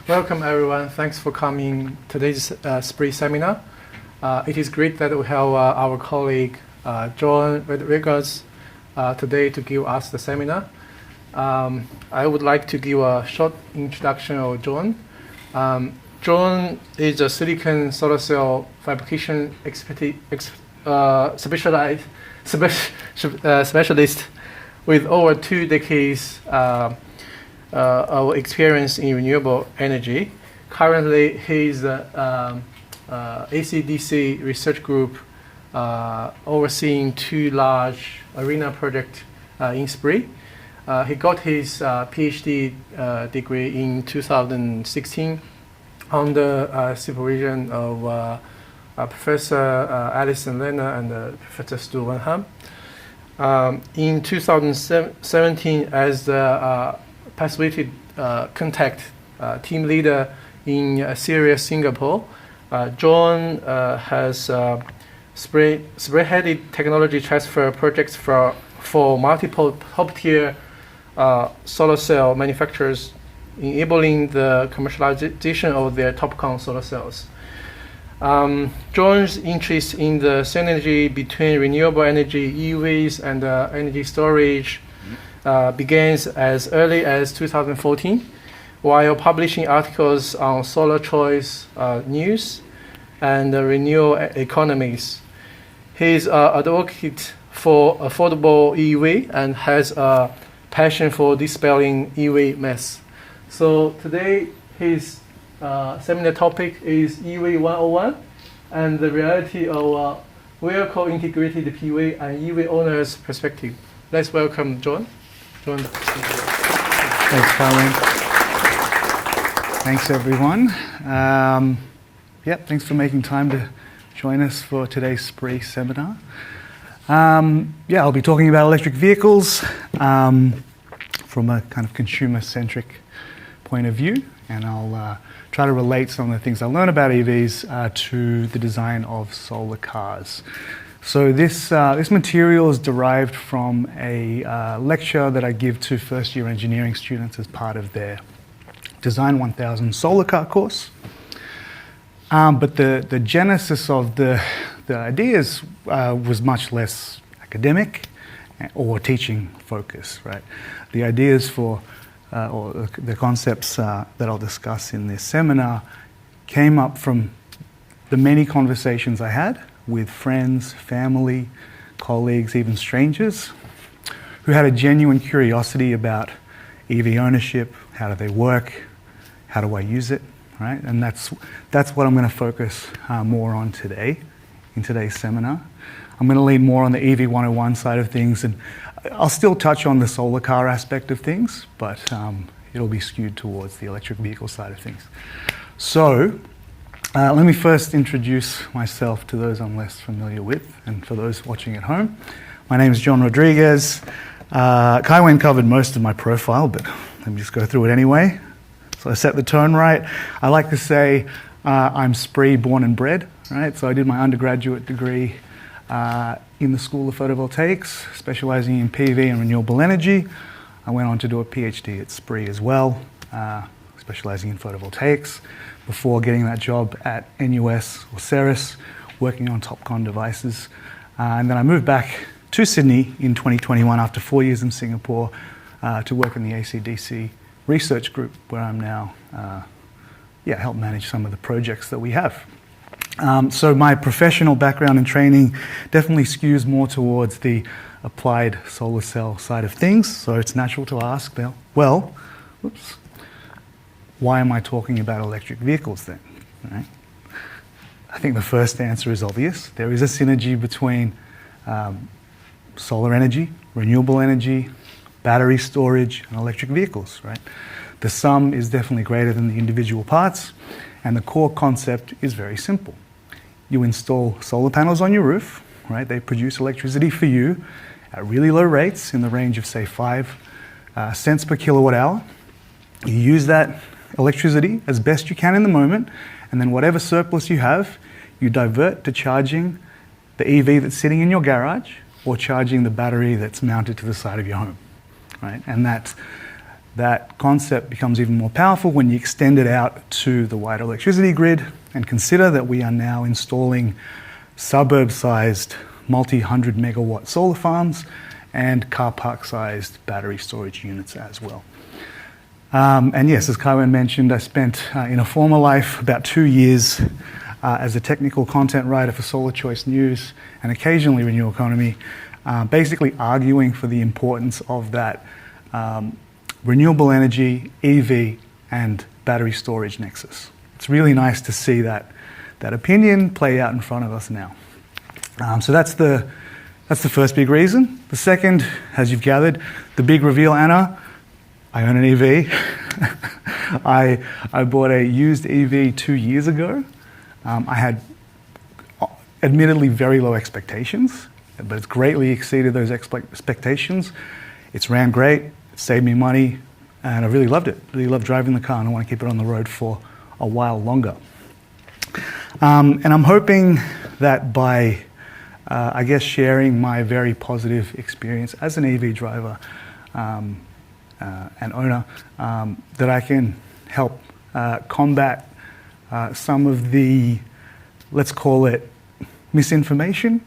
Welcome everyone. Thanks for coming today's SPRI seminar. It is great that we have our colleague John Rodriguez today to give us the seminar. I would like to give a short introduction of John. John is a silicon solar cell fabrication specialist with over 2 decades of experience in renewable energy. Currently, he's ACDC research group overseeing 2 large arena projects in SPRI. He got his PhD degree in 2016 under supervision of Professor Alison Lerner and Professor Stu Wenham. In 2017, as the Pacific contact team leader in Sirius, Singapore, John has spearheaded technology transfer projects for multiple top-tier solar cell manufacturers, enabling the commercialization of their TOPCon solar cells. John's interest in the synergy between renewable energy, EVs, and energy storage begins as early as 2014, while publishing articles on Solar Choice News and Renewable Economies. He's an advocate for affordable EV and has a passion for dispelling EV myths. So today his seminar topic is EV101 and the reality of vehicle-integrated PV and EV owners' perspective. Let's welcome John. John. Thanks, Colin. Thanks, everyone. Thanks for making time to join us for today's SPRI seminar. I'll be talking about electric vehicles from a kind of consumer-centric point of view, and I'll try to relate some of the things I learned about EVs to the design of solar cars. So this material is derived from a lecture that I give to first-year engineering students as part of their Design 1000 solar car course. But the genesis of the ideas was much less academic or teaching focused, right? The ideas or the concepts that I'll discuss in this seminar came up from the many conversations I had with friends, family, colleagues, even strangers, who had a genuine curiosity about EV ownership, how do they work, how do I use it, right? And that's what I'm going to focus more on today, in today's seminar. I'm going to lean more on the EV101 side of things, and I'll still touch on the solar car aspect of things, but it'll be skewed towards the electric vehicle side of things. So, let me first introduce myself to those I'm less familiar with, and for those watching at home. My name is John Rodriguez. Kai Wen covered most of my profile, but let me just go through it anyway. So I set the tone right. I like to say I'm SPRI born and bred, right? So I did my undergraduate degree in the School of Photovoltaics, specializing in PV and renewable energy. I went on to do a PhD at SPRI as well, specializing in photovoltaics, before getting that job at NUS or Ceres, working on TOPCon devices. And then I moved back to Sydney in 2021 after 4 years in Singapore to work in the ACDC research group, where I'm now help manage some of the projects that we have. So my professional background and training definitely skews more towards the applied solar cell side of things. So it's natural to ask, why am I talking about electric vehicles then? Right? I think the first answer is obvious. There is a synergy between solar energy, renewable energy, battery storage, and electric vehicles, right? The sum is definitely greater than the individual parts, and the core concept is very simple. You install solar panels on your roof, right? They produce electricity for you at really low rates in the range of, say, 5 cents per kilowatt hour. You use that electricity as best you can in the moment, and then whatever surplus you have, you divert to charging the EV that's sitting in your garage or charging the battery that's mounted to the side of your home, right? And that concept becomes even more powerful when you extend it out to the wider electricity grid and consider that we are now installing suburb-sized multi-hundred megawatt solar farms and car park-sized battery storage units as well. And yes, as Kaiwen mentioned, I spent in a former life about 2 years as a technical content writer for Solar Choice News and occasionally Renewable Economy, basically arguing for the importance of that renewable energy, EV, and battery storage nexus. It's really nice to see that opinion play out in front of us now. So that's the first big reason. The second, as you've gathered, the big reveal, Anna, I own an EV. I bought a used EV 2 years ago. I had admittedly very low expectations, but it's greatly exceeded those expectations. It's ran great, it saved me money, and I really loved it. Really loved driving the car, and I want to keep it on the road for a while longer. And I'm hoping that by, I guess, sharing my very positive experience as an EV driver and owner, that I can help combat some of the, let's call it, misinformation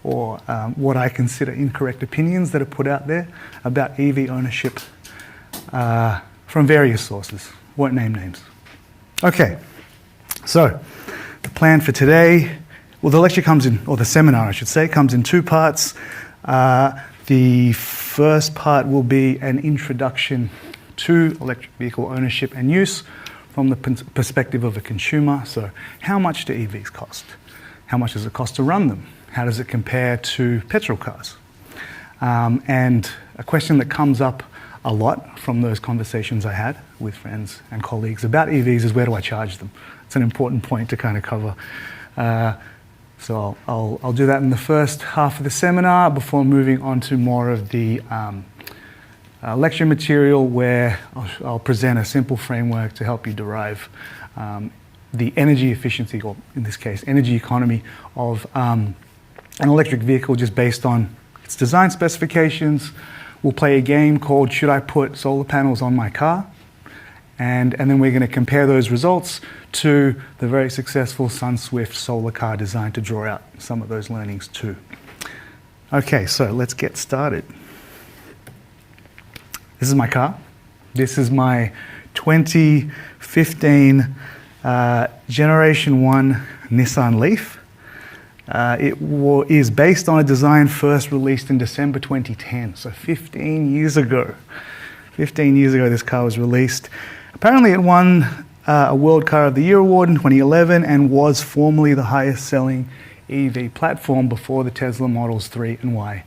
or what I consider incorrect opinions that are put out there about EV ownership from various sources. Won't name names. Okay, so the plan for today, well, the lecture comes in, or the seminar, I should say, comes in 2 parts. The first part will be an introduction to electric vehicle ownership and use from the perspective of a consumer. So how much do EVs cost? How much does it cost to run them? How does it compare to petrol cars? And a question that comes up a lot from those conversations I had with friends and colleagues about EVs is, where do I charge them? It's an important point to kind of cover. So I'll do that in the first half of the seminar before moving on to more of the lecture material, where I'll present a simple framework to help you derive the energy efficiency, or in this case, energy economy of an electric vehicle just based on its design specifications. We'll play a game called Should I Put Solar Panels on My Car? And then we're going to compare those results to the very successful Sunswift solar car design to draw out some of those learnings too. Okay, so let's get started. This is my car. This is my 2015 Generation 1 Nissan Leaf. It is based on a design first released in December 2010, so 15 years ago. 15 years ago this car was released. Apparently it won a World Car of the Year award in 2011 and was formerly the highest selling EV platform before the Tesla Models 3 and Y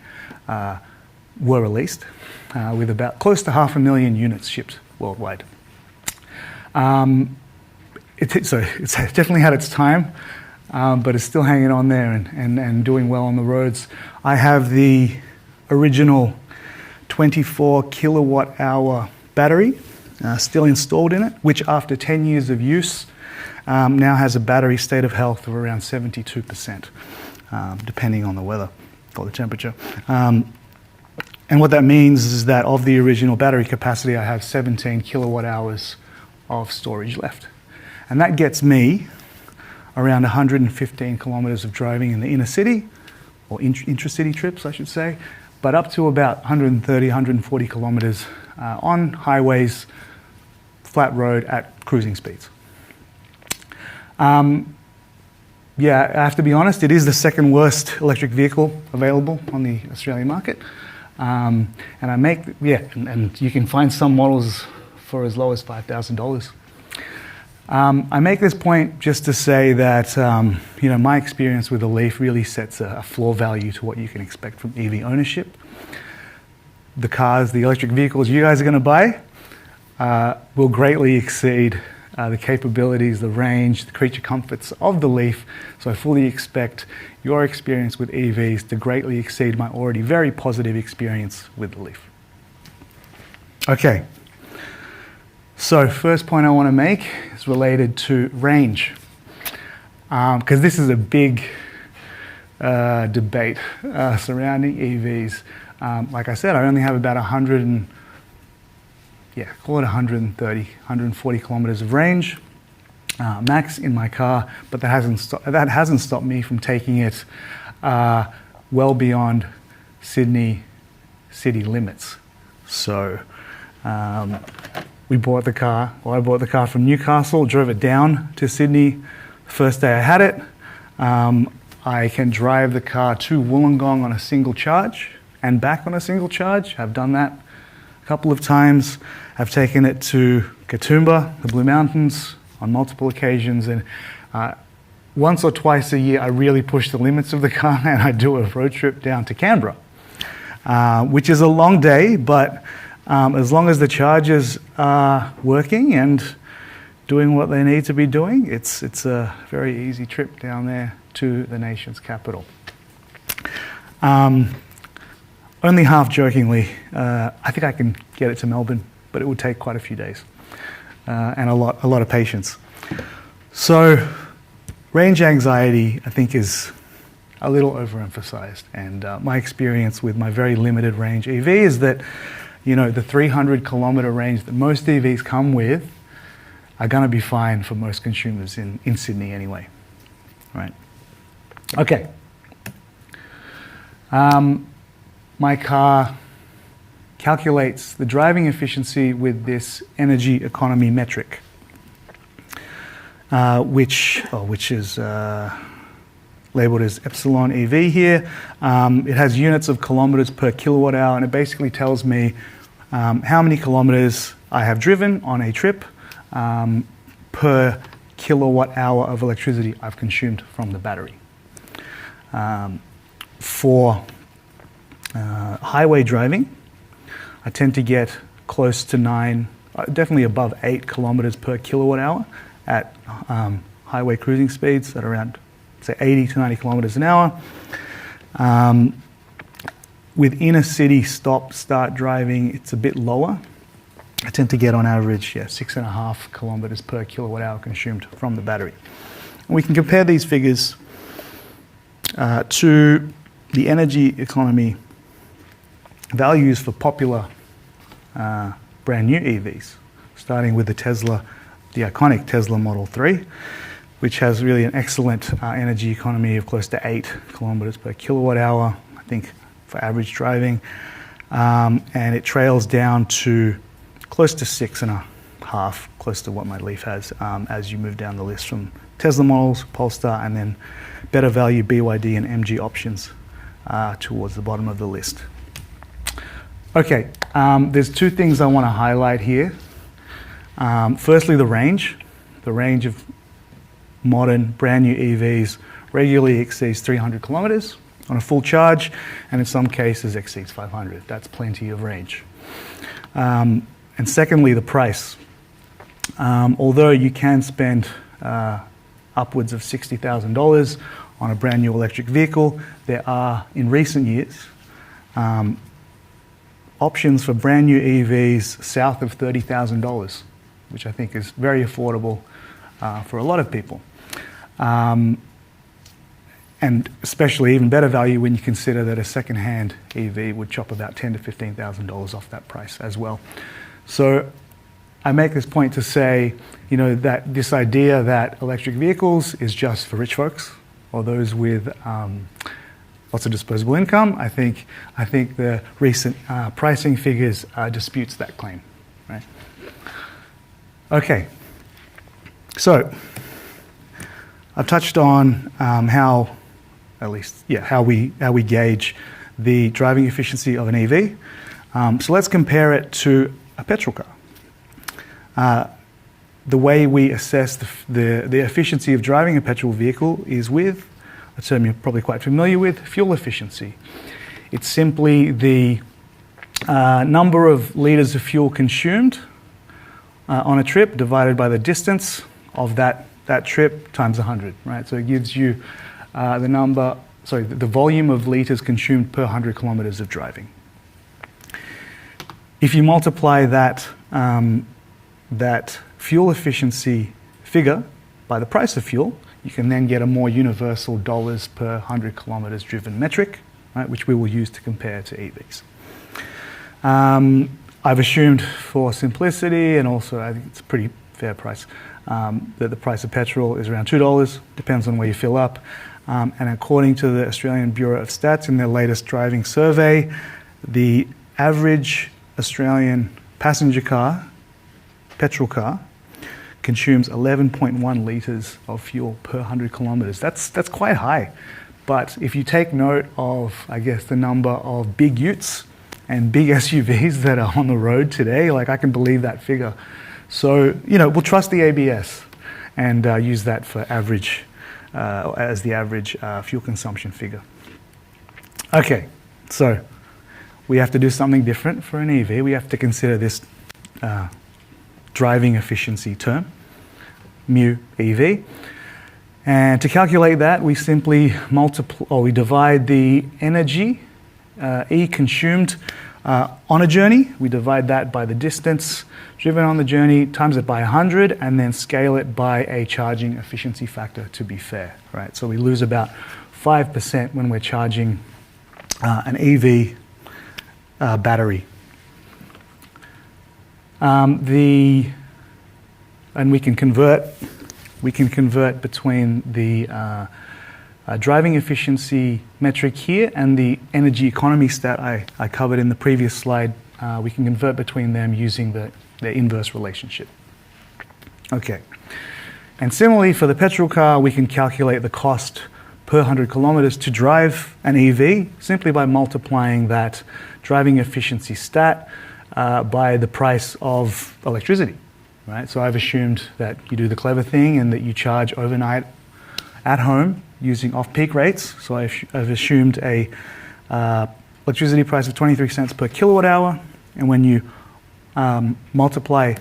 were released, with about close to 500,000 units shipped worldwide. So it's definitely had its time, but it's still hanging on there and doing well on the roads. I have the original 24 kilowatt hour battery still installed in it, which after 10 years of use now has a battery state of health of around 72%, depending on the weather or the temperature. And what that means is that of the original battery capacity, I have 17 kilowatt hours of storage left. And that gets me around 115 kilometers of driving in the inner city, or intra-city trips, I should say, but up to about 130, 140 kilometers on highways, flat road at cruising speeds. Yeah, I have to be honest, it is the second worst electric vehicle available on the Australian market. And you can find some models for as low as $5,000. I make this point just to say that my experience with the Leaf really sets a floor value to what you can expect from EV ownership. The cars, the electric vehicles you guys are going to buy will greatly exceed the capabilities, the range, the creature comforts of the Leaf. So I fully expect your experience with EVs to greatly exceed my already very positive experience with the Leaf. Okay. So first point I want to make is related to range, because this is a big debate surrounding EVs. Like I said, I only have about call it 130, 140 kilometers of range max in my car, but that hasn't stopped me from taking it well beyond Sydney city limits. So I bought the car from Newcastle, drove it down to Sydney. The first day I had it, I can drive the car to Wollongong on a single charge and back on a single charge. I've done that a couple of times. I've taken it to Katoomba, the Blue Mountains, on multiple occasions, and once or twice a year I really push the limits of the car and I do a road trip down to Canberra, which is a long day, but as long as the chargers are working and doing what they need to be doing, it's a very easy trip down there to the nation's capital. Only half jokingly, I think I can get it to Melbourne, but it would take quite a few days and a lot of patience. So range anxiety, I think, is a little overemphasized, and my experience with my very limited range EV is that, you know, the 300 kilometer range that most EVs come with are going to be fine for most consumers in Sydney anyway, right? Okay. My car calculates the driving efficiency with this energy economy metric, which is labeled as Epsilon EV here. It has units of kilometers per kilowatt hour, and it basically tells me how many kilometers I have driven on a trip per kilowatt hour of electricity I've consumed from the battery. For highway driving, I tend to get close to 9, definitely above 8 kilometers per kilowatt hour at highway cruising speeds at around, say, 80 to 90 kilometers an hour. With inner city stop-start driving, it's a bit lower. I tend to get on average 6.5 kilometers per kilowatt hour consumed from the battery. And we can compare these figures to the energy economy values for popular brand new EVs, starting with the iconic Tesla Model 3, which has really an excellent energy economy of close to 8 kilometers per kilowatt hour, I think, for average driving. And it trails down to close to 6.5, close to what my Leaf has, as you move down the list from Tesla models, Polestar, and then better value BYD and MG options towards the bottom of the list. Okay, there's two things I want to highlight here. Firstly, the range. The range of modern, brand new EVs regularly exceeds 300 kilometers on a full charge, and in some cases exceeds 500. That's plenty of range. And secondly, the price. Although you can spend upwards of $60,000 on a brand new electric vehicle, there are, in recent years, options for brand new EVs south of $30,000, which I think is very affordable for a lot of people. And especially even better value when you consider that a second-hand EV would chop about $10,000 to $15,000 off that price as well. So I make this point to say, you know, that this idea that electric vehicles is just for rich folks or those with lots of disposable income, I think the recent pricing figures disputes that claim, right? Okay, so I've touched on how we gauge the driving efficiency of an EV. So let's compare it to a petrol car. The way we assess the efficiency of driving a petrol vehicle is with a term you're probably quite familiar with, fuel efficiency. It's simply the number of litres of fuel consumed on a trip divided by the distance of that trip times 100, right? So it gives you the volume of litres consumed per 100 kilometres of driving. If you multiply that fuel efficiency figure by the price of fuel, you can then get a more universal dollars per 100 kilometres driven metric, right, which we will use to compare to EVs. I've assumed for simplicity, and also I think it's a pretty fair price, that the price of petrol is around $2, depends on where you fill up. And according to the Australian Bureau of Stats in their latest driving survey, the average Australian passenger car, petrol car, consumes 11.1 litres of fuel per 100 kilometres. That's quite high. But if you take note of, I guess, the number of big utes and big SUVs that are on the road today, like I can believe that figure. So, we'll trust the ABS and use that for average, as the average fuel consumption figure. Okay, so we have to do something different for an EV. We have to consider this driving efficiency term, mu EV. And to calculate that, we simply we divide the energy, E consumed on a journey. We divide that by the distance driven on the journey, times it by 100, and then scale it by a charging efficiency factor to be fair, right? So we lose about 5% when we're charging an EV battery. And we can convert between the driving efficiency metric here and the energy economy stat I covered in the previous slide. We can convert between them using the inverse relationship. Okay. And similarly for the petrol car, we can calculate the cost per 100 kilometers to drive an EV simply by multiplying that driving efficiency stat by the price of electricity. Right? So I've assumed that you do the clever thing and that you charge overnight at home using off-peak rates. So I've assumed a electricity price of 23 cents per kilowatt hour. And when you multiply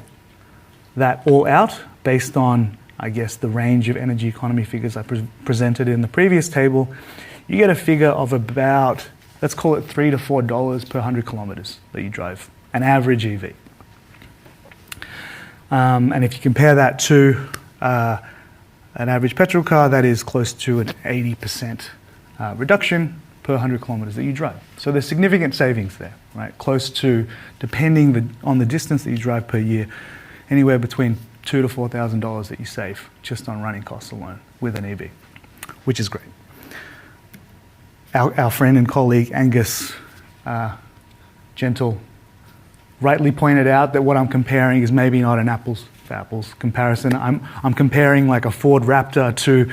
that all out based on, I guess, the range of energy economy figures I presented in the previous table, you get a figure of about, let's call it $3 to $4 per 100 kilometers that you drive, an average EV. And if you compare that to an average petrol car, that is close to an 80% reduction per 100 kilometers that you drive. So there's significant savings there, right? Close to, depending on the distance that you drive per year, anywhere between $2,000 to $4,000 that you save just on running costs alone with an EV, which is great. Our friend and colleague Angus Gentle rightly pointed out that what I'm comparing is maybe not an apples to apples comparison. I'm comparing like a Ford Raptor to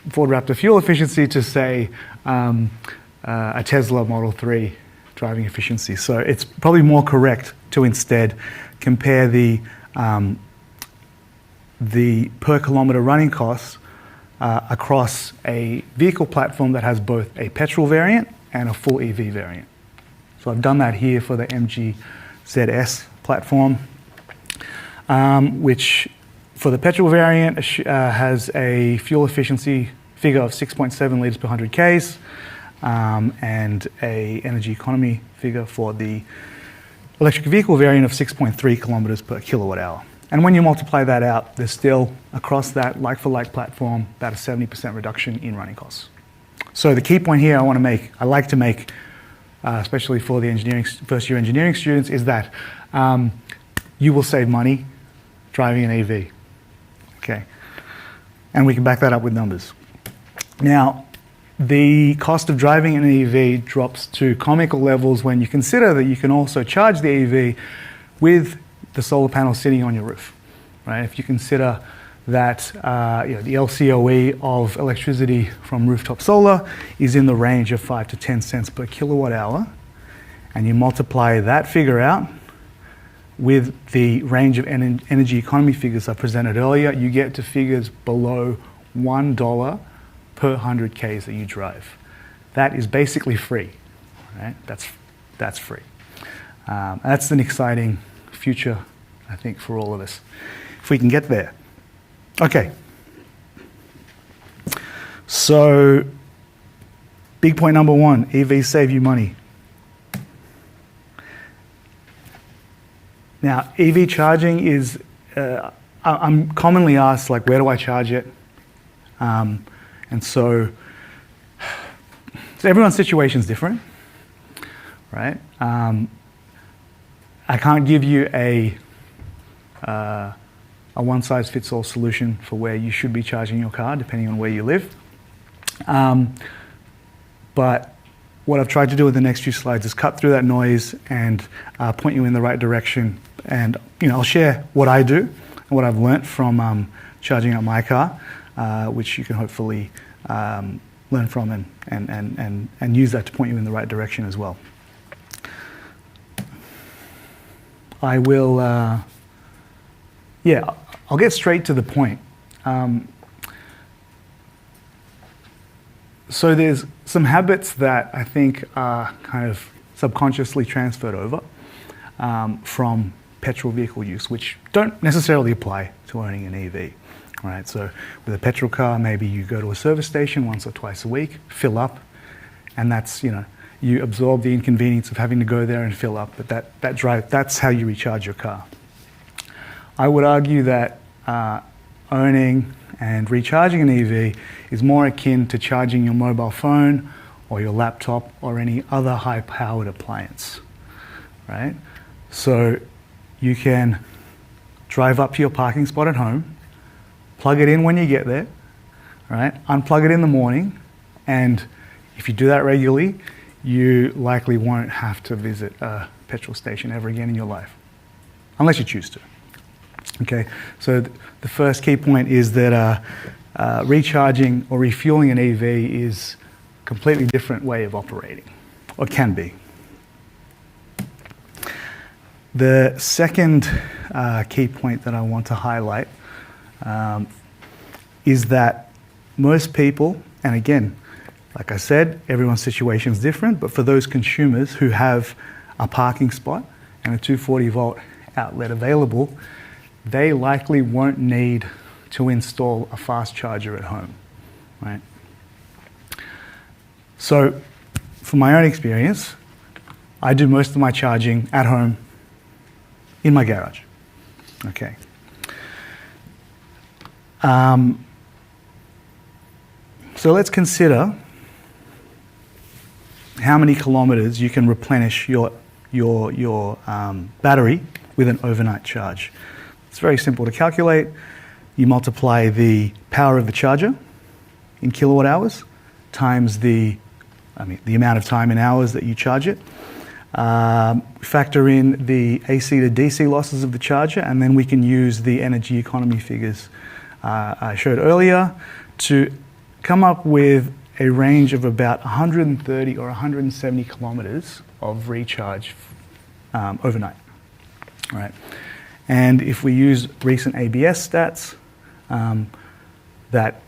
Ford Raptor fuel efficiency to, say, a Tesla Model 3 driving efficiency. So it's probably more correct to instead compare the per kilometer running costs across a vehicle platform that has both a petrol variant and a full EV variant. So I've done that here for the MG ZS platform, which for the petrol variant has a fuel efficiency figure of 6.7 litres per 100 Ks and a energy economy figure for the electric vehicle variant of 6.3 kilometres per kilowatt hour. And when you multiply that out, there's still, across that like-for-like platform, about a 70% reduction in running costs. So the key point here I like to make, especially for the first-year engineering students, is that you will save money driving an EV. Okay, and we can back that up with numbers. Now, the cost of driving an EV drops to comical levels when you consider that you can also charge the EV with the solar panel sitting on your roof. Right? If you consider that the LCOE of electricity from rooftop solar is in the range of 5 to 10 cents per kilowatt hour, and you multiply that figure out with the range of energy economy figures I presented earlier, you get to figures below $1 per 100 Ks that you drive. That is basically free. Right? That's free. That's an exciting future, I think, for all of us, if we can get there. Okay. So, big point number one, EVs save you money. Now, EV charging is, I'm commonly asked, like, where do I charge it? And so everyone's situation is different. right? I can't give you a one-size-fits-all solution for where you should be charging your car, depending on where you live. But what I've tried to do with the next few slides is cut through that noise and point you in the right direction. And I'll share what I do and what I've learnt from charging up my car, which you can hopefully learn from and use that to point you in the right direction as well. I will, I'll get straight to the point. So there's some habits that I think are kind of subconsciously transferred over from petrol vehicle use, which don't necessarily apply to owning an EV. Right? So with a petrol car, maybe you go to a service station once or twice a week, fill up, and that's, you absorb the inconvenience of having to go there and fill up, but that's how you recharge your car. I would argue that owning and recharging an EV is more akin to charging your mobile phone or your laptop or any other high-powered appliance, right? So you can drive up to your parking spot at home, plug it in when you get there, right? Unplug it in the morning, and if you do that regularly, you likely won't have to visit a petrol station ever again in your life, unless you choose to. Okay, so the first key point is that recharging or refueling an EV is a completely different way of operating, or can be. The second key point that I want to highlight is that most people, and again, like I said, everyone's situation is different, but for those consumers who have a parking spot and a 240 volt outlet available, they likely won't need to install a fast charger at home, right? So, from my own experience, I do most of my charging at home in my garage, okay? So let's consider how many kilometers you can replenish your battery with an overnight charge. It's very simple to calculate. You multiply the power of the charger in kilowatt hours times the amount of time in hours that you charge it. Factor in the AC to DC losses of the charger, and then we can use the energy economy figures I showed earlier to come up with a range of about 130 or 170 kilometers of recharge overnight. All right. And if we use recent ABS stats that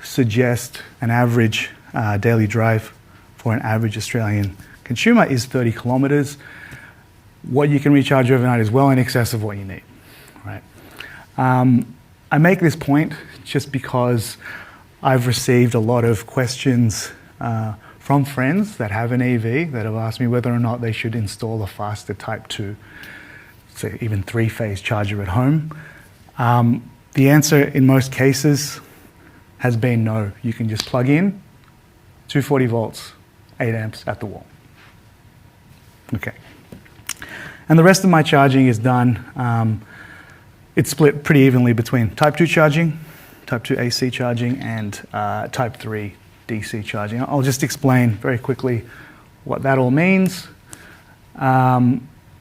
suggest an average daily drive for an average Australian consumer is 30 kilometers, what you can recharge overnight is well in excess of what you need. Right? I make this point just because I've received a lot of questions from friends that have an EV that have asked me whether or not they should install a faster Type 2, say even 3-phase charger at home. The answer in most cases has been no. You can just plug in 240 volts, 8 amps at the wall. Okay. And the rest of my charging is done. It's split pretty evenly between Type 2 charging, Type 2 AC charging, and Type 3 DC charging. I'll just explain very quickly what that all means.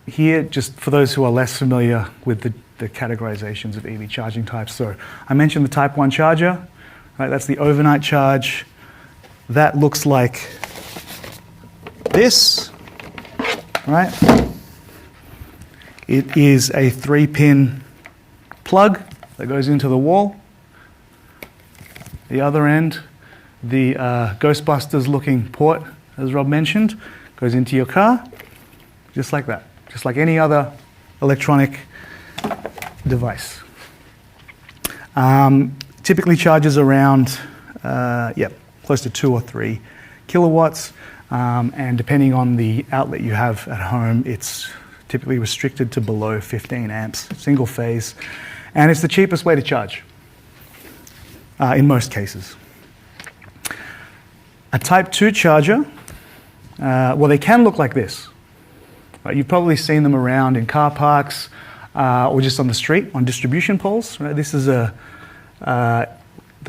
Here, just for those who are less familiar with the categorizations of EV charging types. So I mentioned the Type 1 charger, right? That's the overnight charge. That looks like this, right? It is a 3-pin plug that goes into the wall. The other end, the Ghostbusters looking port, as Rob mentioned, goes into your car, just like that. Just like any other electronic device. Typically charges around, close to 2 or 3 kilowatts, and depending on the outlet you have at home, it's typically restricted to below 15 amps, single phase, and it's the cheapest way to charge in most cases. A Type 2 charger, they can look like this. Right? You've probably seen them around in car parks or just on the street on distribution poles. Right? This is the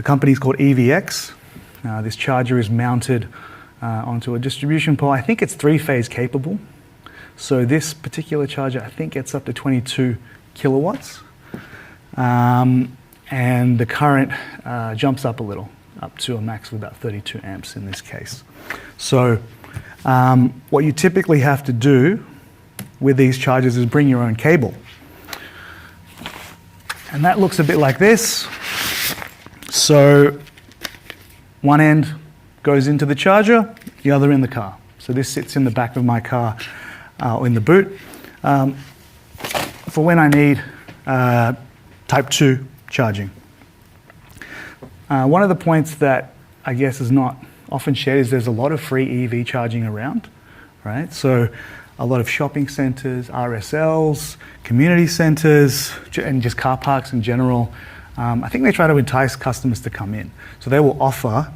company is called EVX. This charger is mounted onto a distribution pole. I think it's 3-phase capable. So this particular charger, I think, gets up to 22 kilowatts. And the current jumps up a little, up to a max of about 32 amps in this case. So what you typically have to do with these chargers is bring your own cable. And that looks a bit like this. So one end goes into the charger, the other in the car. So this sits in the back of my car, in the boot, for when I need type 2 charging. One of the points that I guess is not often shared is there's a lot of free EV charging around, right? So a lot of shopping centres, RSLs, community centres, and just car parks in general. I think they try to entice customers to come in. So they will offer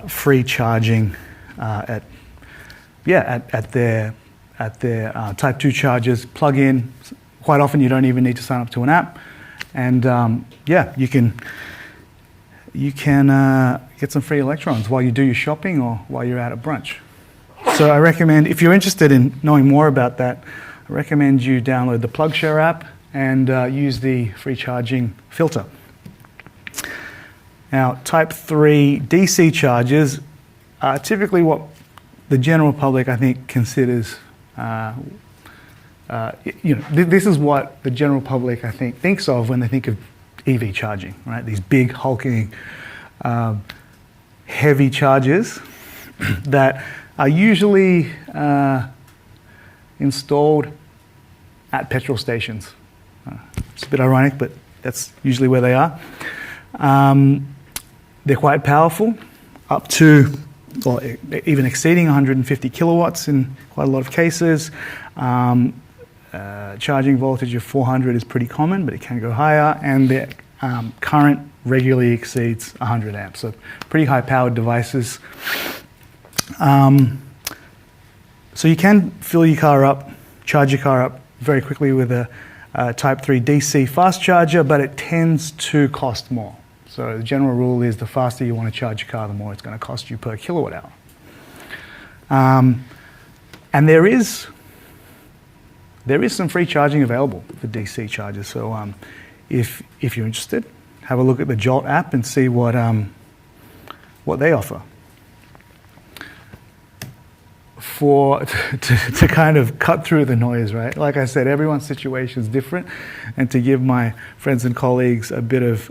free charging at their type 2 chargers. Plug in. Quite often you don't even need to sign up to an app, and you can get some free electrons while you do your shopping or while you're out at brunch. So I recommend, if you're interested in knowing more about that, I recommend you download the PlugShare app and use the free charging filter. Now, type 3 DC chargers are typically what the general public, I think, considers. This is what the general public, I think, thinks of when they think of EV charging, right? These big, hulking, heavy chargers that are usually installed at petrol stations. It's a bit ironic, but that's usually where they are. They're quite powerful, up to, or even exceeding 150 kilowatts in quite a lot of cases. Charging voltage of 400 is pretty common, but it can go higher, and their current regularly exceeds 100 amps. So pretty high-powered devices. So you can fill your car up, charge your car up very quickly with a Type 3 DC fast charger, but it tends to cost more. So the general rule is the faster you want to charge your car, the more it's going to cost you per kilowatt hour. And there is some free charging available for DC chargers. So if you're interested, have a look at the Jolt app and see what they offer. To kind of cut through the noise, right? Like I said, everyone's situation is different, and to give my friends and colleagues a bit of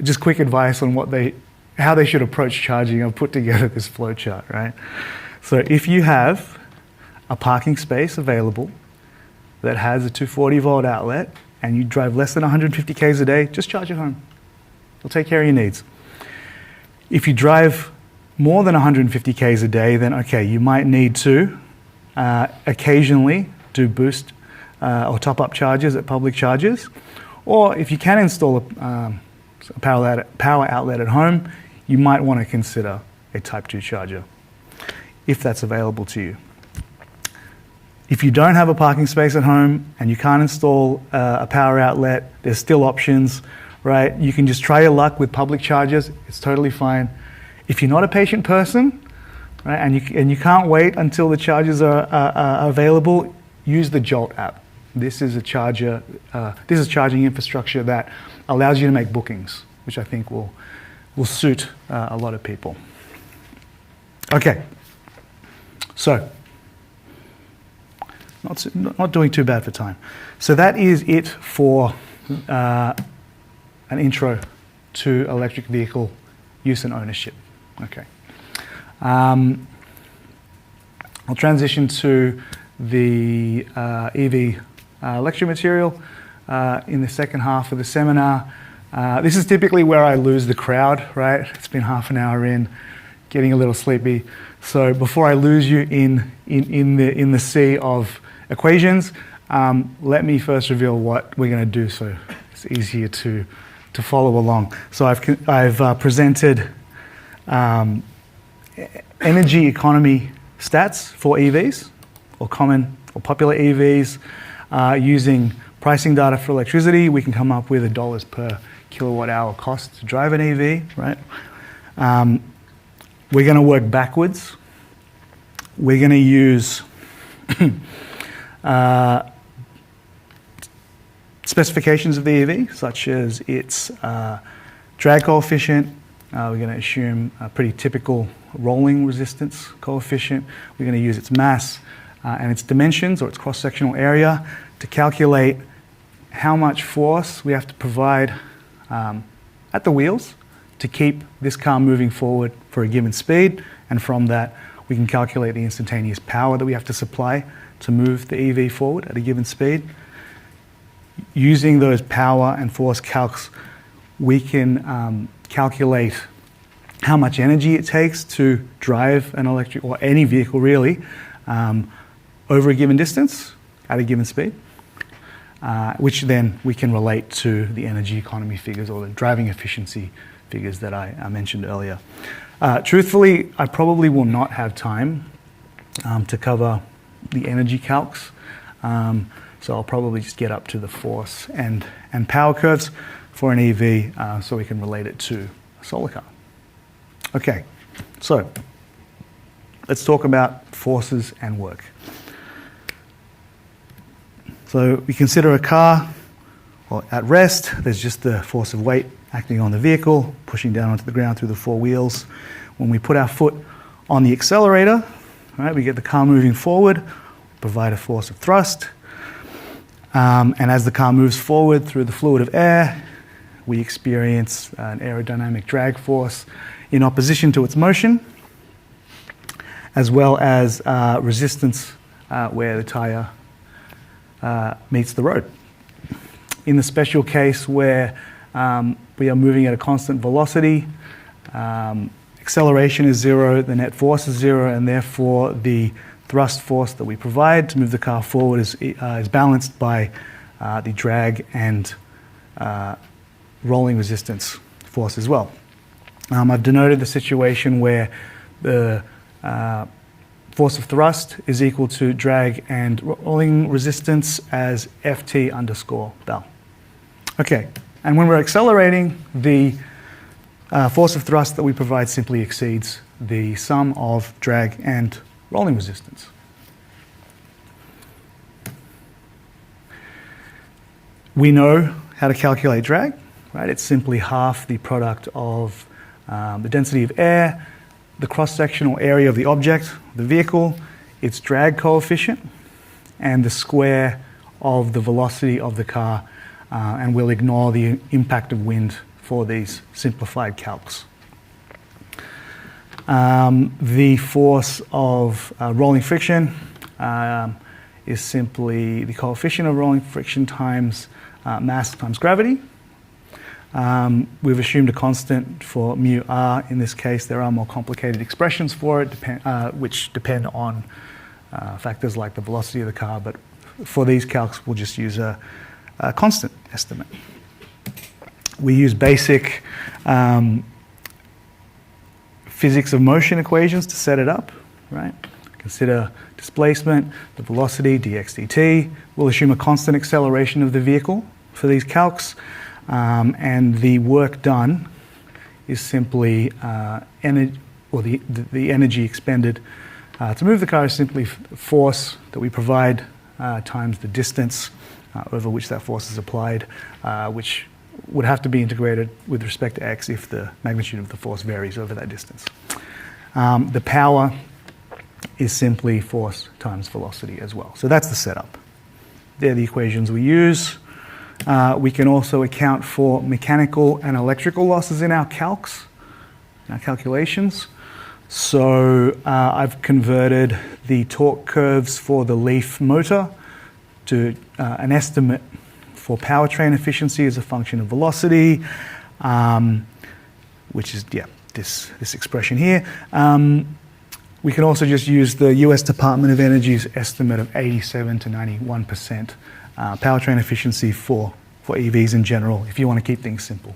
just quick advice on how they should approach charging, I've put together this flowchart, right? So if you have a parking space available that has a 240 volt outlet and you drive less than 150 k's a day, just charge at home. It'll take care of your needs. If you drive more than 150 k's a day, then okay, you might need to occasionally do boost or top-up charges at public chargers. Or if you can install a power outlet at home, you might want to consider a Type 2 charger, if that's available to you. If you don't have a parking space at home and you can't install a power outlet, there's still options, right? You can just try your luck with public chargers. It's totally fine. If you're not a patient person, right, and you can't wait until the chargers are available, use the Jolt app. This is a charger. This is charging infrastructure that allows you to make bookings, which I think will suit a lot of people. Okay, so not doing too bad for time. So that is it for an intro to electric vehicle use and ownership. Okay. I'll transition to the EV lecture material in the second half of the seminar. This is typically where I lose the crowd, right? It's been half an hour in, getting a little sleepy. So before I lose you in the sea of equations, let me first reveal what we're going to do so it's easier to follow along. So I've presented energy economy stats for EVs, or common or popular EVs, using pricing data for electricity, we can come up with a dollars per kilowatt hour cost to drive an EV, right? We're going to work backwards. We're going to use specifications of the EV, such as its drag coefficient. We're going to assume a pretty typical rolling resistance coefficient. We're going to use its mass and its dimensions, or its cross-sectional area, to calculate how much force we have to provide at the wheels to keep this car moving forward for a given speed. And from that, we can calculate the instantaneous power that we have to supply to move the EV forward at a given speed. Using those power and force calcs, we can calculate how much energy it takes to drive an electric, or any vehicle really, over a given distance at a given speed, which then we can relate to the energy economy figures or the driving efficiency figures that I mentioned earlier. Truthfully, I probably will not have time to cover the energy calcs, so I'll probably just get up to the force and power curves for an EV so we can relate it to a solar car. Okay, so let's talk about forces and work. So we consider a car at rest. There's just the force of weight acting on the vehicle, pushing down onto the ground through the four wheels. When we put our foot on the accelerator, right, we get the car moving forward, provide a force of thrust. And as the car moves forward through the fluid of air, we experience an aerodynamic drag force in opposition to its motion, as well as resistance where the tire meets the road. In the special case where we are moving at a constant velocity, acceleration is zero, the net force is zero, and therefore the thrust force that we provide to move the car forward is balanced by the drag and rolling resistance force as well. I've denoted the situation where the force of thrust is equal to drag and rolling resistance as Ft underscore val. Okay, and when we're accelerating, the force of thrust that we provide simply exceeds the sum of drag and rolling resistance. We know how to calculate drag, right? It's simply half the product of the density of air, the cross-sectional area of the object, the vehicle, its drag coefficient, and the square of the velocity of the car, and we'll ignore the impact of wind for these simplified calcs. The force of rolling friction is simply the coefficient of rolling friction times mass times gravity. We've assumed a constant for mu r. In this case, there are more complicated expressions for it, which depend on factors like the velocity of the car, but for these calcs, we'll just use a constant estimate. We use basic physics of motion equations to set it up, right? Consider displacement, the velocity, dx dt. We'll assume a constant acceleration of the vehicle for these calcs, and the work done is simply energy, or the energy expended to move the car is simply force that we provide times the distance over which that force is applied, which would have to be integrated with respect to x if the magnitude of the force varies over that distance. The power is simply force times velocity as well. So that's the setup. They're the equations we use. We can also account for mechanical and electrical losses in our calcs, in our calculations. So I've converted the torque curves for the Leaf motor to an estimate for powertrain efficiency as a function of velocity, which is, this expression here. We can also just use the US Department of Energy's estimate of 87 to 91% powertrain efficiency for EVs in general, if you want to keep things simple.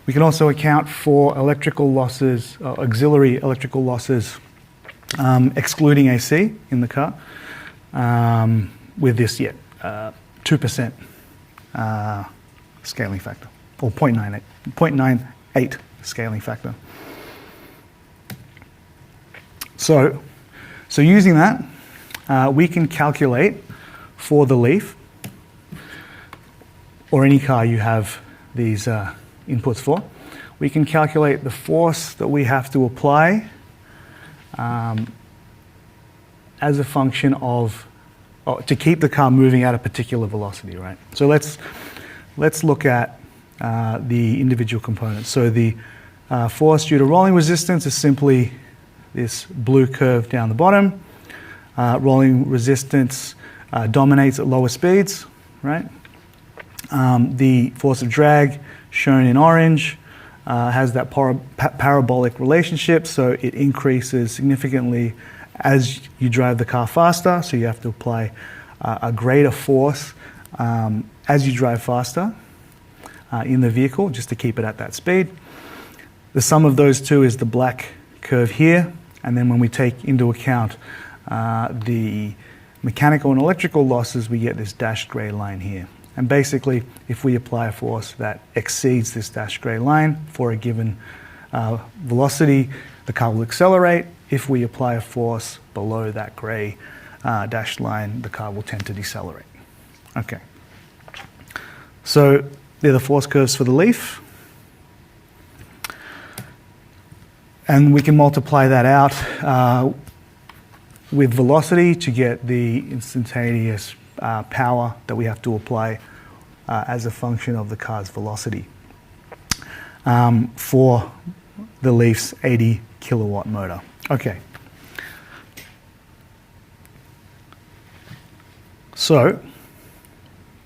We can also account for electrical losses, auxiliary electrical losses, excluding AC in the car. with this yet 2% scaling factor, or 0.98 scaling factor. So using that, we can calculate for the Leaf, or any car you have these inputs for, we can calculate the force that we have to apply as a function of, to keep the car moving at a particular velocity, right? So let's look at the individual components. So the force due to rolling resistance is simply this blue curve down the bottom. Rolling resistance dominates at lower speeds, right? The force of drag, shown in orange, has that parabolic relationship, so it increases significantly as you drive the car faster, so you have to apply a greater force as you drive faster in the vehicle, just to keep it at that speed. The sum of those two is the black curve here, and then when we take into account the mechanical and electrical losses, we get this dashed grey line here. And basically, if we apply a force that exceeds this dashed grey line for a given velocity, the car will accelerate. If we apply a force below that grey dashed line, the car will tend to decelerate. Okay. So they're the force curves for the Leaf. And we can multiply that out with velocity to get the instantaneous power that we have to apply as a function of the car's velocity for the Leaf's 80 kilowatt motor. Okay. So,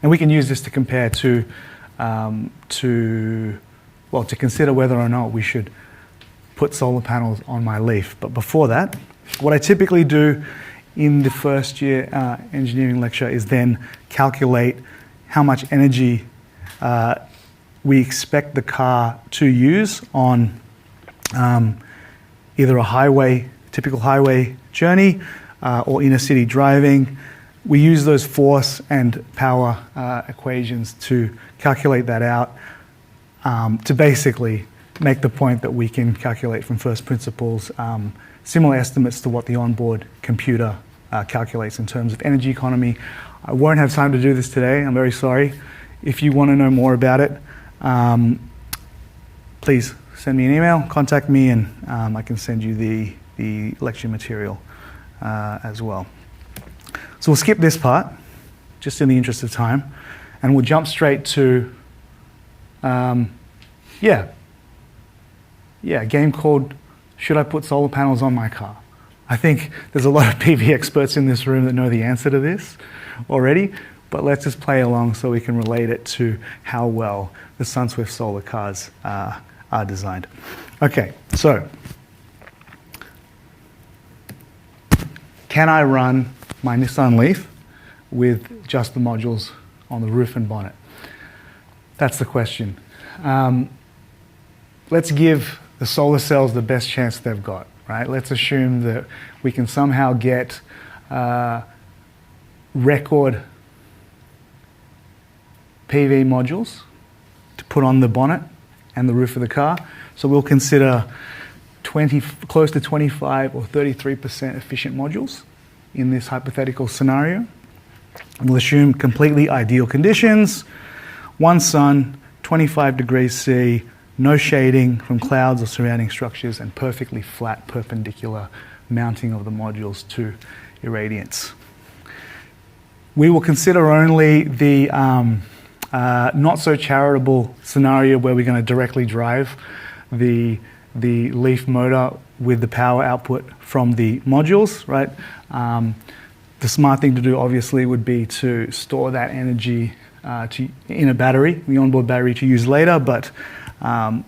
and we can use this to compare to consider whether or not we should put solar panels on my Leaf. But before that, what I typically do in the first year engineering lecture is then calculate how much energy we expect the car to use on either a typical highway journey or inner city driving. We use those force and power equations to calculate that out to basically make the point that we can calculate from first principles similar estimates to what the onboard computer calculates in terms of energy economy. I won't have time to do this today, I'm very sorry. If you want to know more about it, please send me an email, contact me, and I can send you the lecture material as well. So we'll skip this part, just in the interest of time, and we'll jump straight to, a game called Should I Put Solar Panels on My Car? I think there's a lot of PV experts in this room that know the answer to this already, but let's just play along so we can relate it to how well the Sunswift solar cars are designed. Okay, so can I run my Nissan Leaf with just the modules on the roof and bonnet? That's the question. Let's give the solar cells the best chance they've got, right? Let's assume that we can somehow get record PV modules to put on the bonnet and the roof of the car. So we'll consider close to 25 or 33% efficient modules in this hypothetical scenario. We'll assume completely ideal conditions, one sun, 25 degrees C, no shading from clouds or surrounding structures, and perfectly flat perpendicular mounting of the modules to irradiance. We will consider only the not so charitable scenario where we're going to directly drive the Leaf motor with the power output from the modules, right? The smart thing to do obviously would be to store that energy in a battery, the onboard battery, to use later, but I'll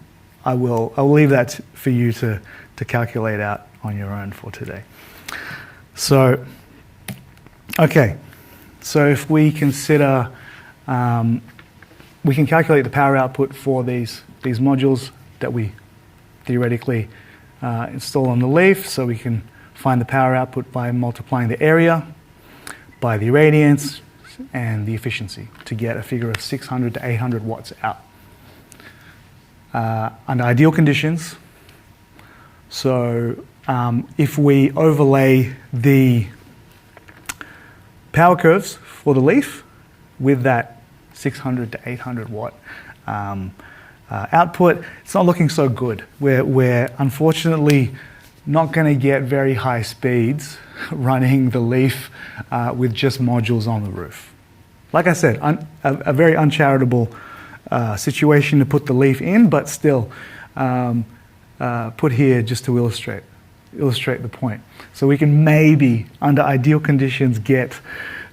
leave that for you to calculate out on your own for today. So, okay, so if we consider, we can calculate the power output for these modules that we theoretically install on the Leaf, so we can find the power output by multiplying the area by the irradiance and the efficiency to get a figure of 600 to 800 watts out. Under ideal conditions, so if we overlay the power curves for the leaf with that 600 to 800 watt output, it's not looking so good. We're unfortunately not going to get very high speeds running the leaf with just modules on the roof. Like I said, a very uncharitable situation to put the leaf in, but still put here just to illustrate the point. So we can maybe, under ideal conditions, get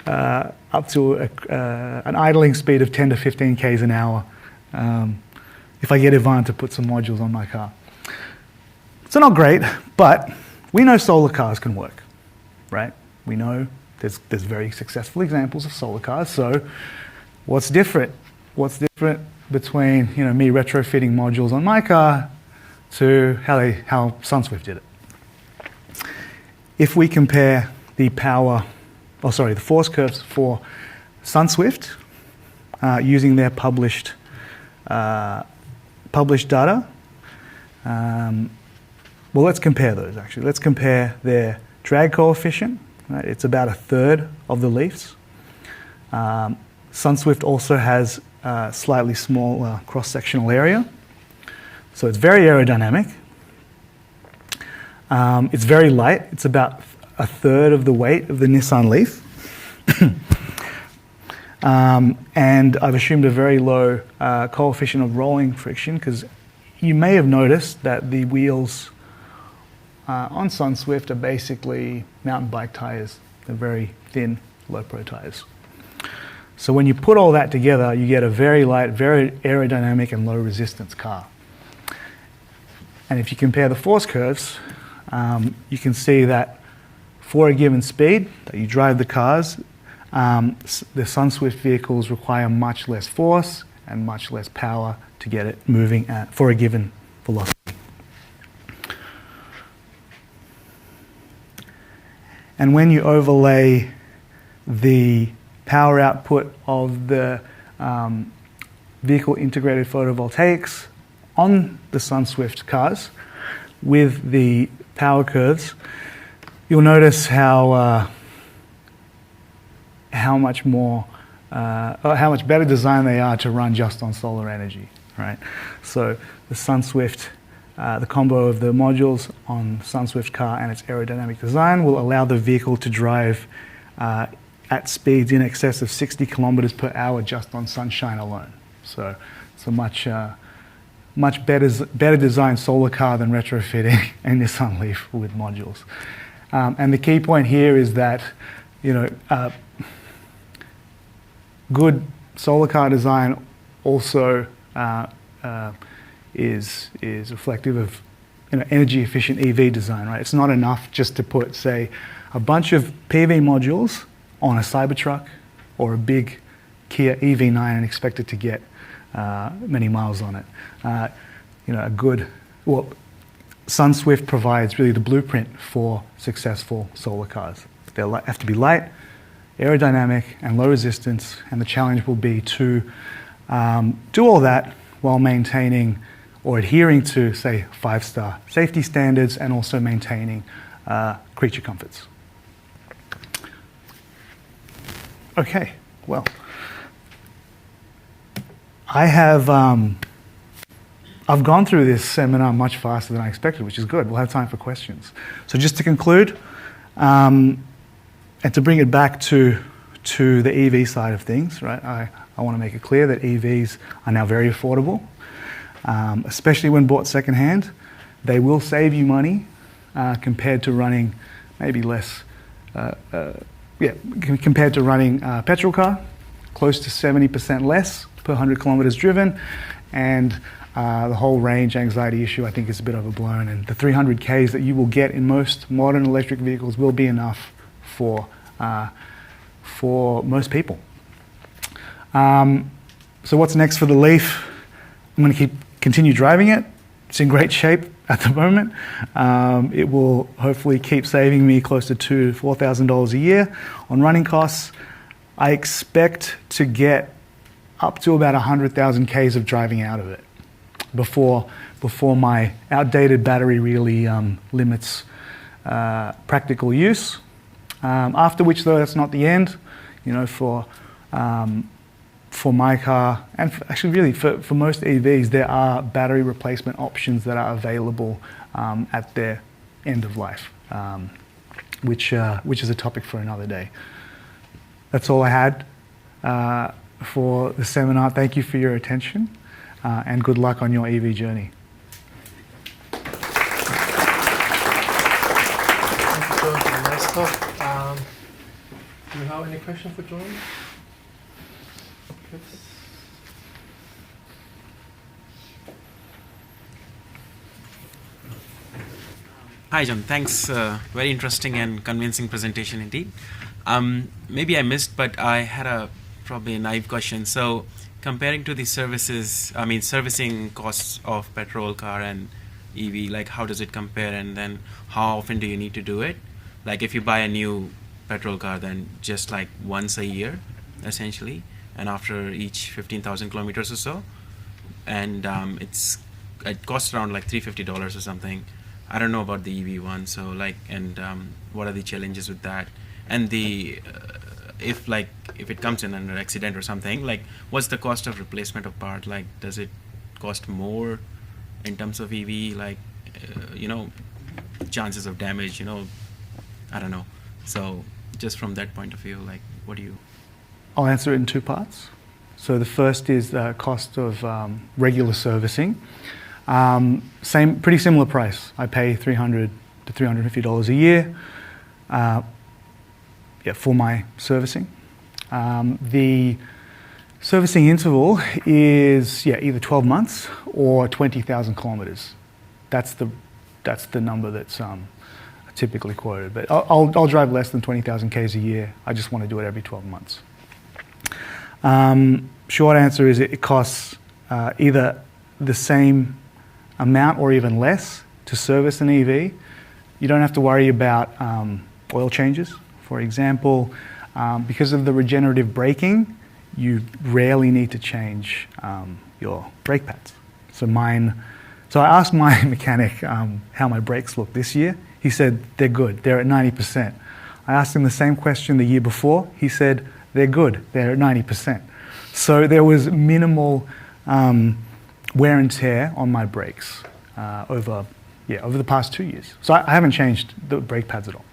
up to an idling speed of 10 to 15 k's an hour if I get Ivan to put some modules on my car. So not great, but we know solar cars can work, right? We know there's very successful examples of solar cars. So what's different? What's different between me retrofitting modules on my car to how Sunswift did it? If we compare the force curves for Sunswift using their published data, well, let's compare those actually. Let's compare their drag coefficient. Right? It's about a third of the leaves. Sunswift also has a slightly smaller cross-sectional area, so it's very aerodynamic. It's very light. It's about a third of the weight of the Nissan Leaf. And I've assumed a very low coefficient of rolling friction because you may have noticed that the wheels on Sunswift are basically mountain bike tires. They're very thin, low-pro tires. So when you put all that together, you get a very light, very aerodynamic and low-resistance car. And if you compare the force curves, you can see that for a given speed that you drive the cars, the Sunswift vehicles require much less force and much less power to get it moving for a given velocity. And when you overlay the power output of the vehicle integrated photovoltaics on the Sunswift cars with the power curves, you'll notice how much better designed they are to run just on solar energy, right? So the Sunswift, the combo of the modules on Sunswift car and its aerodynamic design will allow the vehicle to drive at speeds in excess of 60 kilometers per hour just on sunshine alone. So it's a much better designed solar car than retrofitting a Nissan Leaf with modules. And the key point here is that, good solar car design also is reflective of energy efficient EV design, right? It's not enough just to put, say, a bunch of PV modules on a Cybertruck or a big Kia EV9 and expect it to get many miles on it. Sunswift provides really the blueprint for successful solar cars. They have to be light, aerodynamic, and low resistance, and the challenge will be to do all that while maintaining or adhering to, say, 5-star safety standards and also maintaining creature comforts. Okay, well, I've gone through this seminar much faster than I expected, which is good. We'll have time for questions. So just to conclude, and to bring it back to the EV side of things, right? I want to make it clear that EVs are now very affordable, especially when bought secondhand. They will save you money compared to running maybe less, compared to running a petrol car, close to 70% less per 100 kilometers driven, and the whole range anxiety issue I think is a bit overblown, and the 300 Ks that you will get in most modern electric vehicles will be enough for most people. So what's next for the Leaf? I'm going to continue driving it. It's in great shape. at the moment. It will hopefully keep saving me close to $2,000 to $4,000 a year on running costs. I expect to get up to about 100,000 Ks of driving out of it before my outdated battery really limits practical use. After which, though, that's not the end. You know, for my car, and actually really for most EVs, there are battery replacement options that are available at their end of life, which is a topic for another day. That's all I had for the seminar. Thank you for your attention, and good luck on your EV journey. Thank you, John, for the nice talk. Do you have any questions for John? Hi, John. Thanks. Very interesting and convincing presentation indeed. Maybe I missed, but I had probably a naive question. So, comparing to the servicing costs of petrol car and EV, like how does it compare, and then how often do you need to do it? Like if you buy a new petrol car, then just like once a year, essentially, and after each 15,000 kilometers or so, and it costs around like $350 or something. I don't know about the EV one, so like, and what are the challenges with that? And the if it comes in an accident or something, like what's the cost of replacement of part? Like, does it cost more in terms of EV? Like, chances of damage. I don't know. So just from that point of view, like, what do you? I'll answer it in two parts. So the first is the cost of regular servicing. Pretty similar price. I pay $300 to $350 a year for my servicing. The servicing interval is either 12 months or 20,000 kilometers. That's the number that's typically quoted. But I'll drive less than 20,000 Ks a year. I just want to do it every 12 months. Short answer is it costs either the same amount or even less to service an EV. You don't have to worry about oil changes. For example, because of the regenerative braking, you rarely need to change your brake pads. So I asked my mechanic how my brakes look this year. He said they're good, they're at 90%. I asked him the same question the year before. He said they're good, they're at 90%. So there was minimal wear and tear on my brakes over the past 2 years. So I haven't changed the brake pads at all.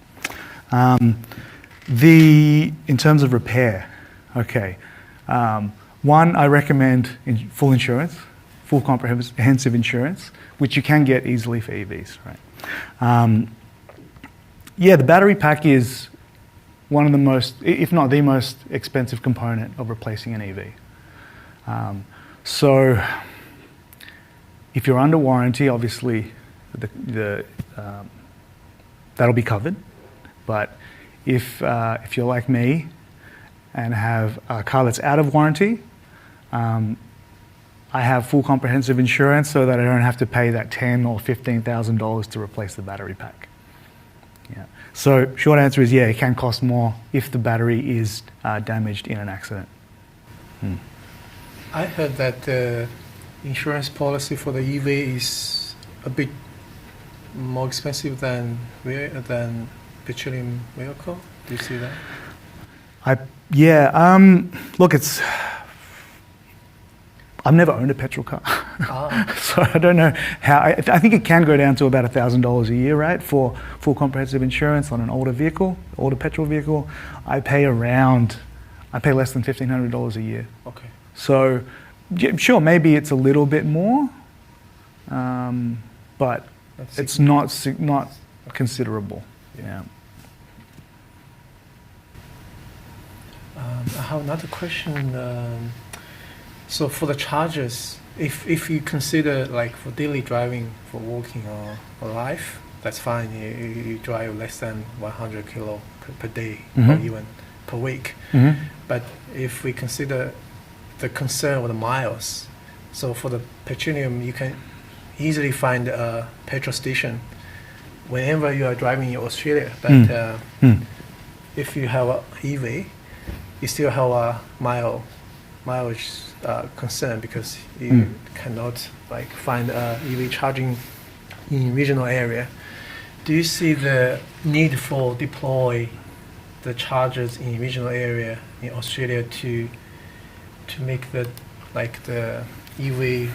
In terms of repair, okay. One, I recommend full insurance, full comprehensive insurance, which you can get easily for EVs, right? The battery pack is one of the most, if not the most expensive component of replacing an EV. So if you're under warranty, obviously that'll be covered. But if you're like me and have a car that's out of warranty, I have full comprehensive insurance so that I don't have to pay that $10,000 or $15,000 to replace the battery pack. Yeah. So short answer is it can cost more if the battery is damaged in an accident. I heard that the insurance policy for the EV is a bit more expensive than petroleum vehicle. Do you see that? Look, I've never owned a petrol car, so I don't know how. I think it can go down to about $1,000 a year, right, for full comprehensive insurance on an older petrol vehicle. I pay less than $1,500 a year. Okay. So, sure, maybe it's a little bit more, but it's not considerable. Yeah. I have another question. So for the charges, if you consider like for daily driving, for walking or life, that's fine. You drive less than 100 kilo per day or even per week. Mm-hmm. But if we consider the concern with the miles, so for the petroleum, easily find a petrol station whenever you are driving in Australia. But if you have a EV, you still have a mileage concern because you cannot like find a EV charging in regional area. Do you see the need for deploy the chargers in regional area in Australia to make the EV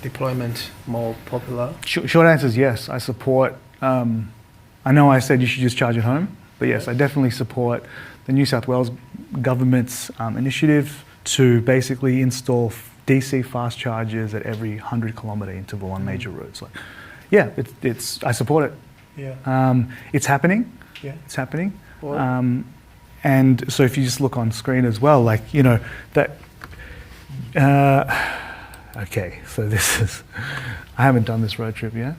deployment more popular? Short answer is yes. I support. I know I said you should just charge at home, but yes, I definitely support the New South Wales government's initiative to basically install DC fast chargers at every 100-kilometre interval on major roads. Like, yeah, I support it. Yeah. It's happening. Yeah. It's happening. Well, And so if you just look on screen as well, like, you know, that... okay, so this is... I haven't done this road trip yet.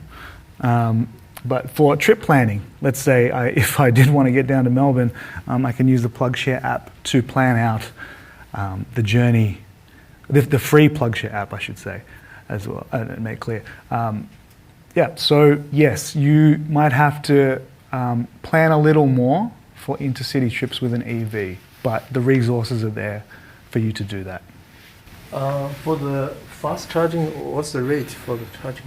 But for trip planning, let's say if I did want to get down to Melbourne, I can use the PlugShare app to plan out the journey, the free PlugShare app, I should say, as well, and make clear. Yeah, so yes, you might have to plan a little more for intercity trips with an EV, but the resources are there for you to do that. for the fast charging, what's the rate for the charging?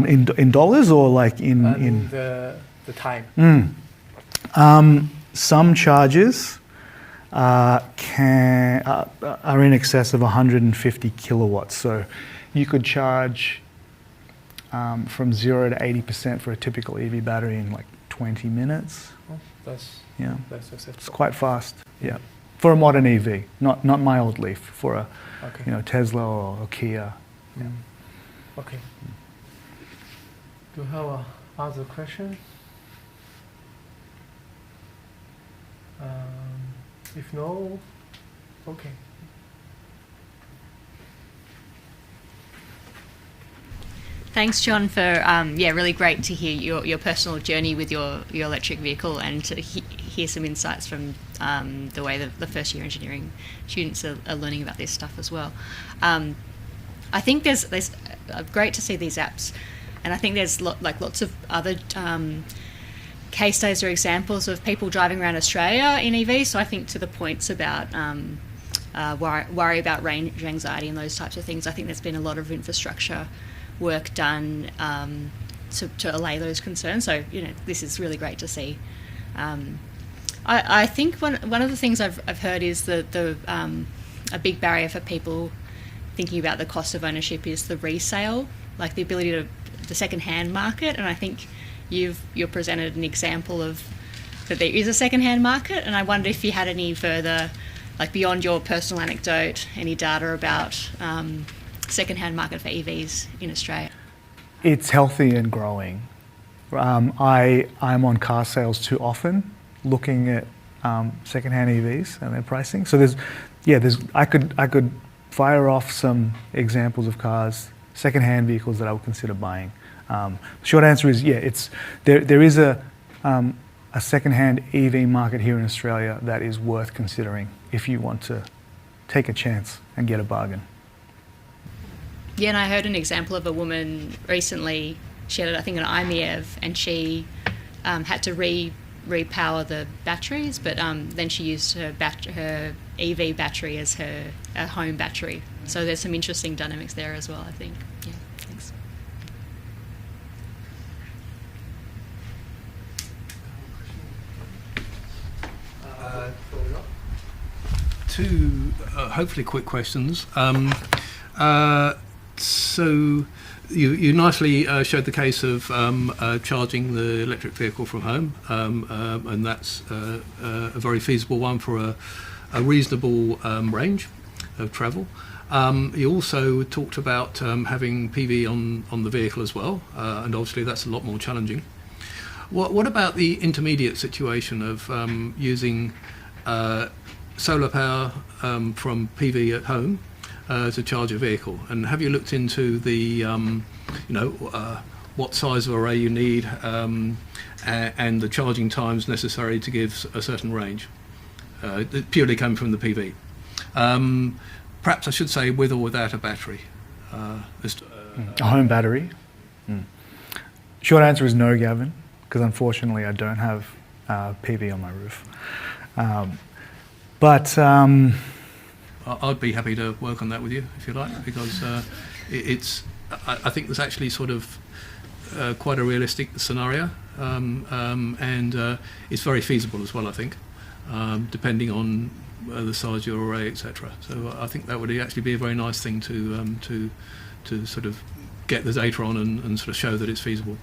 In dollars or like in the time? Some chargers are in excess of 150 kilowatts. So you could charge from 0 to 80% for a typical EV battery in like 20 minutes. Oh, that's acceptable. It's quite fast. Yeah, for a modern EV, not my old Leaf, for a Tesla or Kia. Yeah. Okay. Do you have other question? If no, okay. Thanks, John, for really great to hear your personal journey with your electric vehicle and to hear some insights from the way the first year engineering students are learning about this stuff as well. I think there's great to see these apps, and I think there's lots of other case studies or examples of people driving around Australia in EVs. So I think to the points about worry about range anxiety and those types of things, I think there's been a lot of infrastructure work done to allay those concerns. So this is really great to see. I think one of the things I've heard is a big barrier for people thinking about the cost of ownership is the resale, like the ability to the second-hand market. And I think you've presented an example of that there is a second-hand market. And I wonder if you had any further, like beyond your personal anecdote, any data about second-hand market for EVs in Australia? It's healthy and growing. I'm on car sales too often, looking at second-hand EVs and their pricing. So I could fire off some examples of cars, second-hand vehicles that I would consider buying. The short answer is there is a second-hand EV market here in Australia that is worth considering if you want to take a chance and get a bargain. Yeah, and I heard an example of a woman recently. She had, I think, an iMiev, and she had to repower the batteries, but then she used her EV battery as her home battery. So there's some interesting dynamics there as well, I think. Yeah, thanks. Two hopefully quick questions. So you nicely showed the case of charging the electric vehicle from home, and that's a very feasible one for a reasonable range of travel. You also talked about having PV on the vehicle as well, and obviously that's a lot more challenging. What about the intermediate situation of using solar power from PV at home to charge a vehicle? And have you looked into the what size of array you need and the charging times necessary to give a certain range? It purely came from the PV. Perhaps I should say with or without a battery. A home battery? Short answer is no, Gavin, because unfortunately I don't have PV on my roof. But I'd be happy to work on that with you if you like, because I think there's actually sort of quite a realistic scenario, and it's very feasible as well, I think, depending on the size of your array, etc. So I think that would actually be a very nice thing to sort of get the data on and sort of show that it's feasible.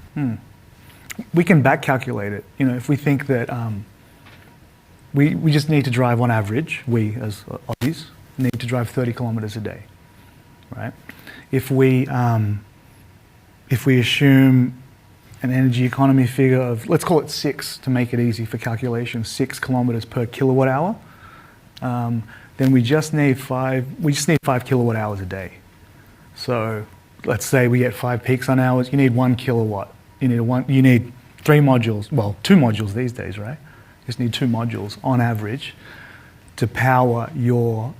We can back calculate it. You know, if we think that we just need to drive on average, we as Aussies need to drive 30 kilometres a day, right? If we assume an energy economy figure of, let's call it 6 to make it easy for calculation, 6 kilometres per kilowatt hour, then we just need 5 kilowatt hours a day. So let's say we get 5 peak sun hours, you need 1 kilowatt. You need 3 modules, well, 2 modules these days, right? You just need 2 modules on average to power your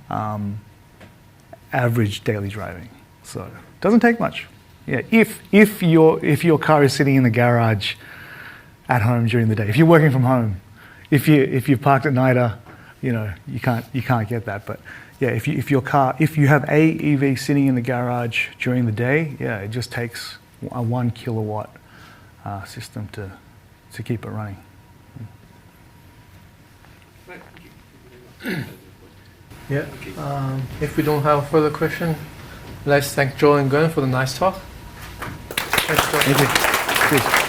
average daily driving. So it doesn't take much. Yeah, if your car is sitting in the garage at home during the day, if you're working from home, if you're parked at night, you know, you can't get that. But yeah, if you have a EV sitting in the garage during the day, yeah, it just takes a 1 kilowatt system to keep it running. Yeah. If we don't have further question, let's thank Joel and Gwen for the nice talk. Thanks, Joel. Thank you. Cheers.